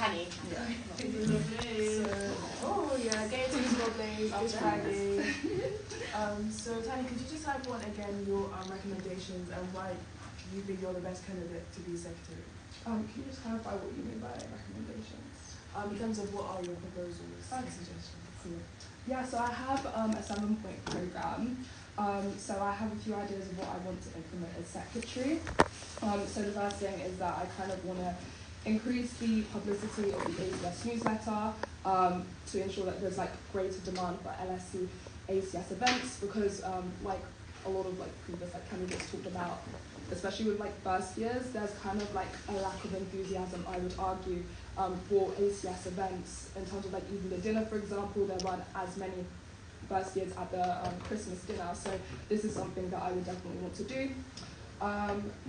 Tanny. Yeah. So, gaiety is more blaze, it's Friday. So Tanny, could you just type on again your recommendations and why you think you're the best candidate to be secretary? Can you just clarify what you mean by recommendations? In terms of what are your proposals and suggestions? Yeah, so I have a 7-point program. So I have a few ideas of what I want to implement as secretary. So the first thing is that I kind of want to increase the publicity of the ACS newsletter to ensure that there's like greater demand for LSE ACS events, because like a lot of like previous like candidates talked about, especially with like first years, there's kind of like a lack of enthusiasm, I would argue, for ACS events. In terms of like even the dinner, for example, there weren't as many first years at the Christmas dinner, so this is something that I would definitely want to do.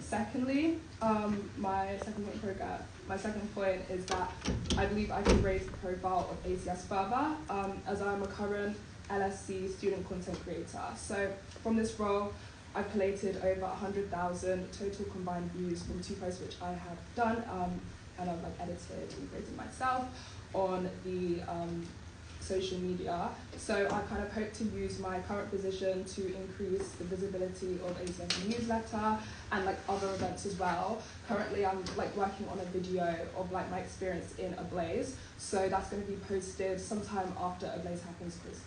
Secondly, my second point is that I believe I can raise the profile of ACS further, as I'm a current LSC student content creator. So from this role, I've collated over 100,000 total combined views from 2 posts which I have done, and I've like edited and created myself on the social media. So I kind of hope to use my current position to increase the visibility of ACS newsletter and like other events as well. Currently I'm like working on a video of like my experience in a blaze, so that's going to be posted sometime after a blaze happens, because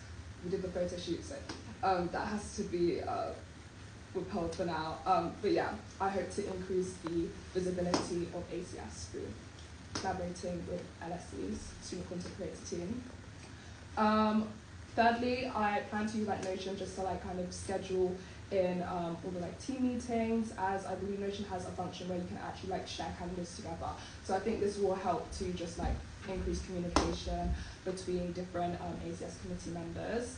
we did the photo shoot, so that has to be withheld for now. But yeah, I hope to increase the visibility of ACS through collaborating with LSE's student content creator team. Thirdly, I plan to use like Notion just to like kind of schedule in all the like team meetings, as I believe Notion has a function where you can actually like share calendars together. So I think this will help to just like increase communication between different ACS committee members.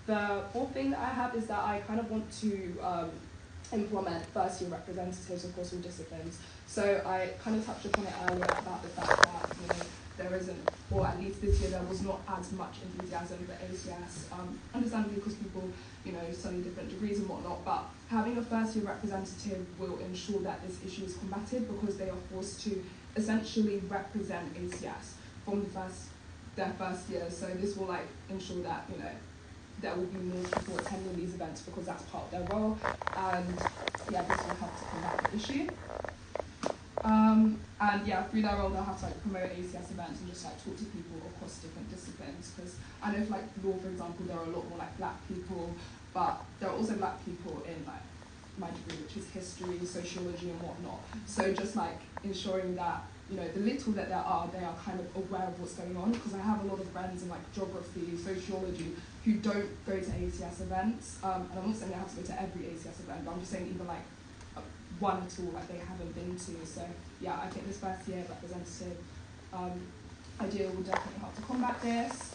The fourth thing that I have is that I kind of want to implement first year representatives across all disciplines. So I kind of touched upon it earlier about the fact that, you know, there isn't, or at least this year there was not as much enthusiasm for ACS, understandably because people, you know, study different degrees and whatnot, but having a first year representative will ensure that this issue is combated, because they are forced to essentially represent ACS from their first year. So this will like ensure that, you know, there will be more people attending these events because that's part of their role, and yeah, this will help to combat the issue. And yeah, through their role they'll have to like promote ACS events and just like talk to people across different disciplines, because I know for like law, for example, there are a lot more like black people, but there are also black people in like my degree, which is history, sociology and whatnot. So just like ensuring that, you know, the little that there are, they are kind of aware of what's going on, because I have a lot of friends in like geography, sociology, who don't go to ACS events, and I'm not saying they have to go to every ACS event, but I'm just saying even like one at all, like they haven't been to. So yeah, I think this first year representative idea will definitely help to combat this.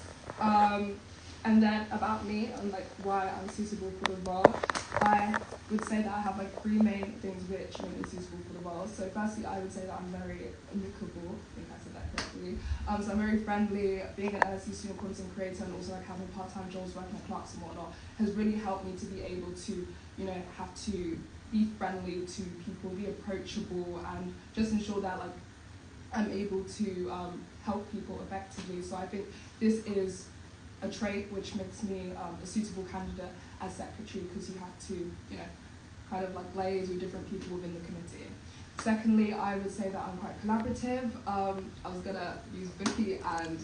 And then about me and like why I'm suitable for the role, I would say that I have like 3 main things which make me suitable for the role. So firstly, I would say that I'm very amicable. I think I said that correctly. So I'm very friendly. Being an LSE student content creator and also like having part-time jobs working at Clarks and whatnot has really helped me to be able to, you know, have to be friendly to people, be approachable, and just ensure that like I'm able to help people effectively. So I think this is a trait which makes me a suitable candidate as secretary, because you have to, you know, kind of like liaise with different people within the committee. Secondly, I would say that I'm quite collaborative. I was gonna use Vicky and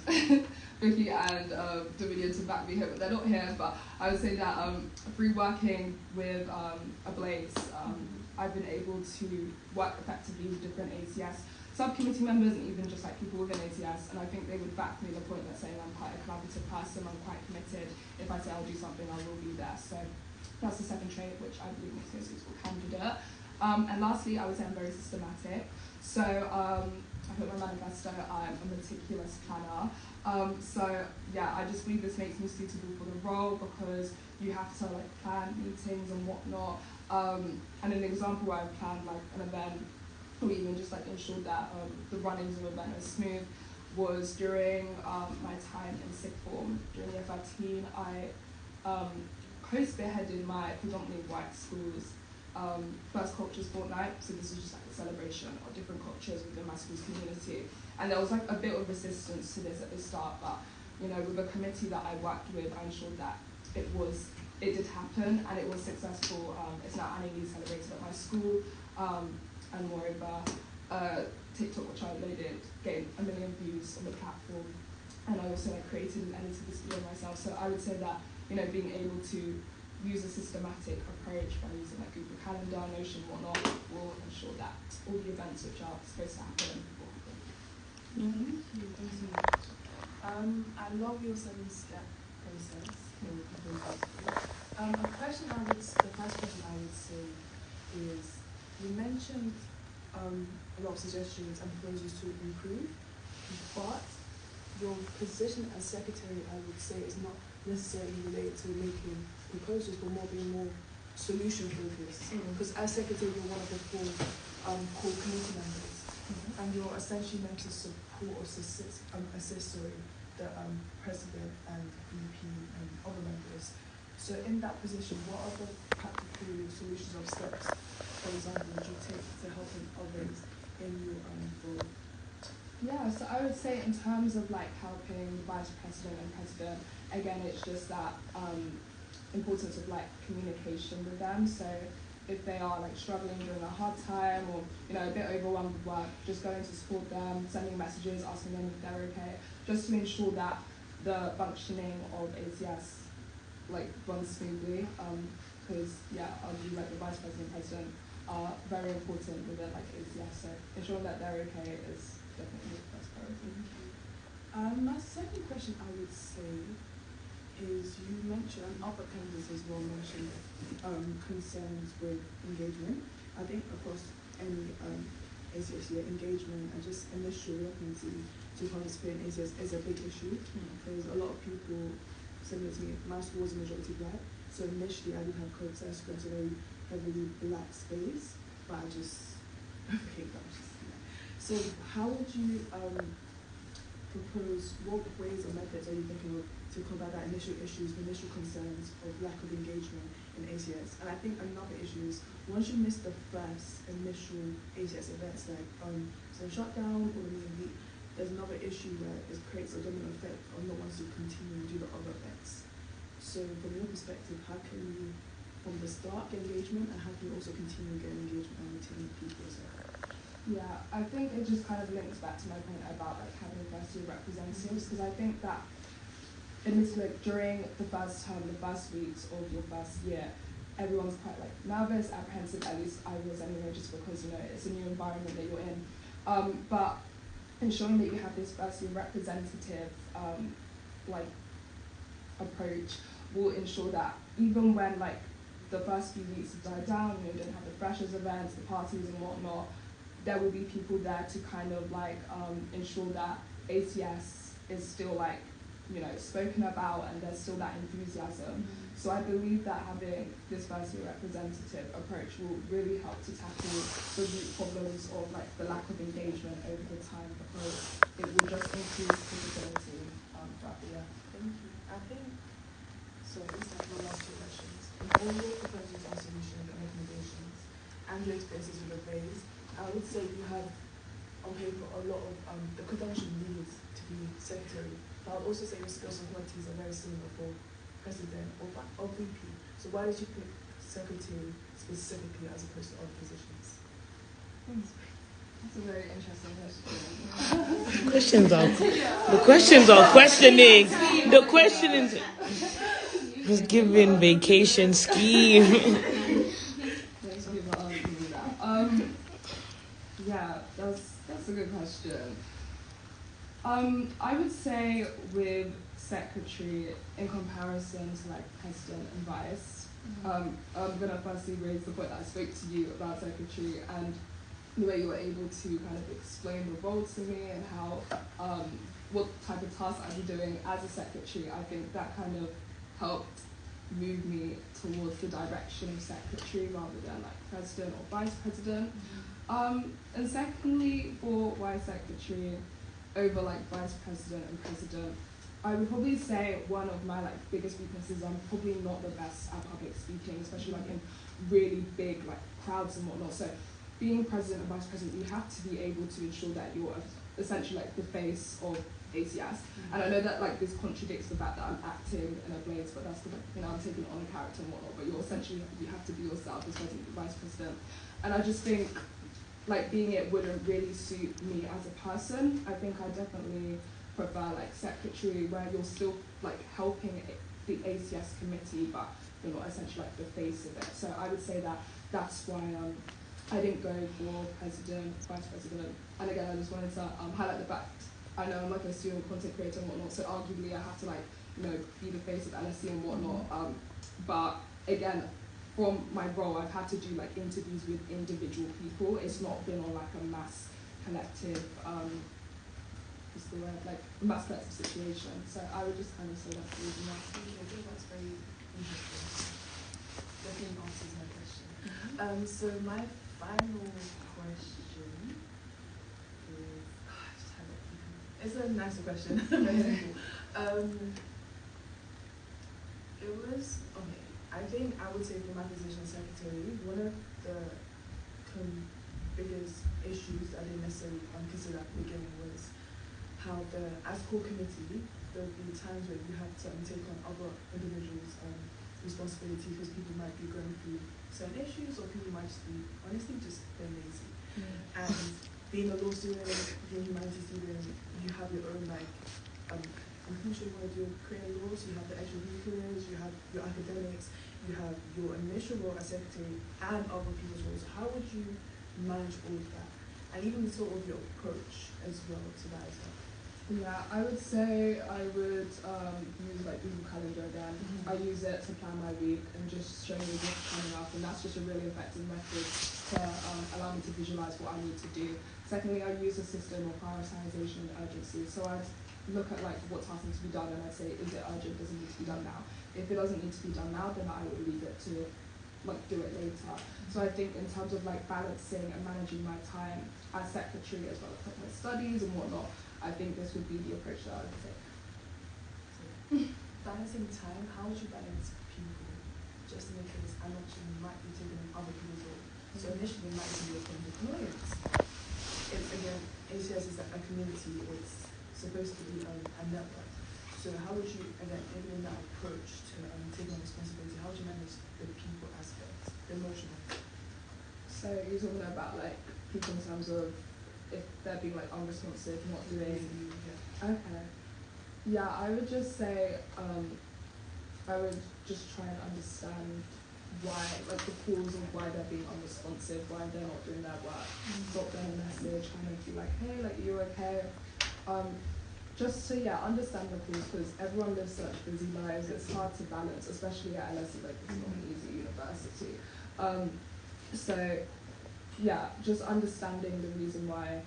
Vicky and Dominion to back me here, but they're not here. But I would say that through working with a Blaze, I've been able to work effectively with different ACS subcommittee members and even just like people within ACS, and I think they would back me in the point that saying I'm quite a collaborative person, I'm quite committed. If I say I'll do something, I will be there. So that's the second trait which I believe makes me a suitable candidate. And lastly, I would say I'm very systematic. So I put my manifesto, I'm a meticulous planner. So yeah, I just believe this makes me suitable for the role, because you have to like plan meetings and whatnot. And an example where I've planned like an event, or even just like ensured that the runnings of the event are smooth, was during my time in sixth form. During year 13, I co-spearheaded my predominantly white school's First Cultures Fortnight, so this is just like a celebration of different cultures within my school's community. And there was like a bit of resistance to this at the start, but you know, with the committee that I worked with, I ensured that it did happen and it was successful. It's now annually celebrated at my school, and moreover, TikTok, which I uploaded, gained 1 million views on the platform, and I also like created and edited this video myself. So I would say that, you know, being able to use a systematic approach by using like Google Calendar, Notion, whatnot, will ensure that all the events which are supposed to happen will happen. Thank you. I love your 7-step process. The first question I would say is, you mentioned a lot of suggestions and proposals to improve, but your position as secretary, I would say, is not necessarily related to making proposals, but being more solution focused. Because as secretary, you're one of the 4 core committee members, and you're essentially meant to support or assist the president and VP and other members. So in that position, what other practical solutions or steps, for example, would you take to help others in your role? Yeah, so I would say in terms of like helping the vice president and president, again, it's just that importance of like communication with them. So if they are like struggling during a hard time or, you know, a bit overwhelmed with work, just going to support them, sending messages, asking them if they're okay, just to ensure that the functioning of ACS like runs smoothly. Because like the vice president and president are very important within like ACS. So ensuring that they're okay is definitely the first priority. My second question, I would say, is you mentioned, and other candidates as well mentioned, concerns with engagement. I think across any ACS year, engagement and just initial reluctancy to participate in ACS is a big issue, because a lot of people, similar to me, my school was a majority black, so initially I did have codes that went to a very heavily black space, but I just became So how would you propose, what ways or methods are you thinking of to combat that initial issues, the initial concerns of lack of engagement in ACS? And I think another issue is, once you miss the first initial ACS events, like some shutdown or maybe there's another issue where it creates a domino effect of not wanting to continue and do the other events. So from your perspective, how can you, from the start, get engagement, and how can you also continue getting engagement and retaining people as well? Yeah, I think it just kind of links back to my point about like having first year representatives, because I think that like during the first term, the first weeks of your first year, everyone's quite like nervous, apprehensive, at least I was anyway, just because, you know, it's a new environment that you're in. But ensuring that you have this first year representative like approach will ensure that even when like the first few weeks have died down, you don't have the freshers events, the parties and whatnot, there will be people there to kind of like ensure that ACS is still like, you know, spoken about and there's still that enthusiasm. So I believe that having this first year representative approach will really help to tackle the root problems of like the lack of engagement over the time, because it will just increase visibility throughout the year. Thank you. I think, so these are my last 2 questions. In all your proposals and solutions and recommendations and your experiences with the phase, I would say you have on paper a lot of the credentials needed to be secretary. But I would also say your skills and qualities are very similar for president or VP. So why did you pick secretary specifically as opposed to other positions? That's a very interesting question. The questions are questioning. The questioning was giving vacation scheme. Yeah, that's a good question. I would say with secretary, in comparison to like president and vice, I'm gonna firstly raise the point that I spoke to you about secretary and the way you were able to kind of explain the role to me and how what type of tasks I'd be doing as a secretary. I think that kind of helped move me towards the direction of secretary rather than like president or vice president. And secondly, for vice secretary over like vice president and president, I would probably say one of my like biggest weaknesses, I'm probably not the best at public speaking, especially like in really big like crowds and whatnot. So being president and vice president, you have to be able to ensure that you're essentially like the face of ACS. And I know that like this contradicts the fact that I'm acting in a place, but that's the, you know, I'm taking on a character and whatnot, but you're essentially, you have to be yourself as president and vice president. And I just think like being it wouldn't really suit me as a person. I think I definitely prefer like secretary, where you're still like helping the ACS committee, but you're not essentially like the face of it. So I would say that that's why I didn't go for president, vice president. And again, I just wanted to highlight the fact, I know I'm like a student content creator and whatnot, so arguably I have to like, you know, be the face of LSE and whatnot. But again, from my role, I've had to do like interviews with individual people. It's not been on like a mass collective, what's the word, like mass collective situation. So I would just kind of say that's the reason why. I think that's very interesting. Definitely answers my question. So my final question is, it's a nicer question. Very simple. It was, okay, I think I would say for my position as secretary, one of the biggest issues I didn't necessarily consider at the beginning was how as core committee, there would be times where you have to take on other individuals' responsibility, because people might be going through certain issues, or people might just be, honestly, just very lazy. And being a law student, being a humanities student, you have your own like, I'm pretty sure you want to do creative laws, you have the extracurriculars, you have your academics, you have your initial role as secretary, and other people's roles. So how would you manage all of that? And even sort of your approach as well to that as well. Yeah, I would say I would use like Google Calendar again. I use it to plan my week and just show me what's coming up, and that's just a really effective method to allow me to visualize what I need to do. Secondly, I use a system of prioritization and urgency. So I look at like what tasks need to be done, and I say, is it urgent? Does it need to be done now? If it doesn't need to be done now, then I will leave it to like do it later. So I think in terms of like balancing and managing my time as secretary as well as like my studies and whatnot, I think this would be the approach that I would take. Balancing time, how would you balance people? Just in case I'm actually might be taking other people's role. So initially it might be a point of annoyance. It's again, ACS is like a community, it's supposed to be a network. So how would you, again, maybe in that approach to taking on responsibility, how would you manage the people aspect, the emotional? So you're talking about like people in terms of if they're being like unresponsive, not doing. Okay. Yeah, I would just say I would just try and understand why, like the cause of why they're being unresponsive, why they're not doing their work, drop them a message, kind of be like, hey, like you're okay. Just to understand the cause, because everyone lives such busy lives. It's hard to balance, especially at LSE, like it's not an easy university. So yeah, just understanding the reason why.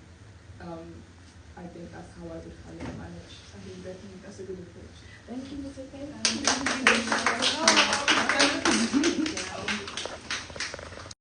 I think that's how I would kind of manage. I think definitely that's a good approach. Thank you, Mr. Taylor.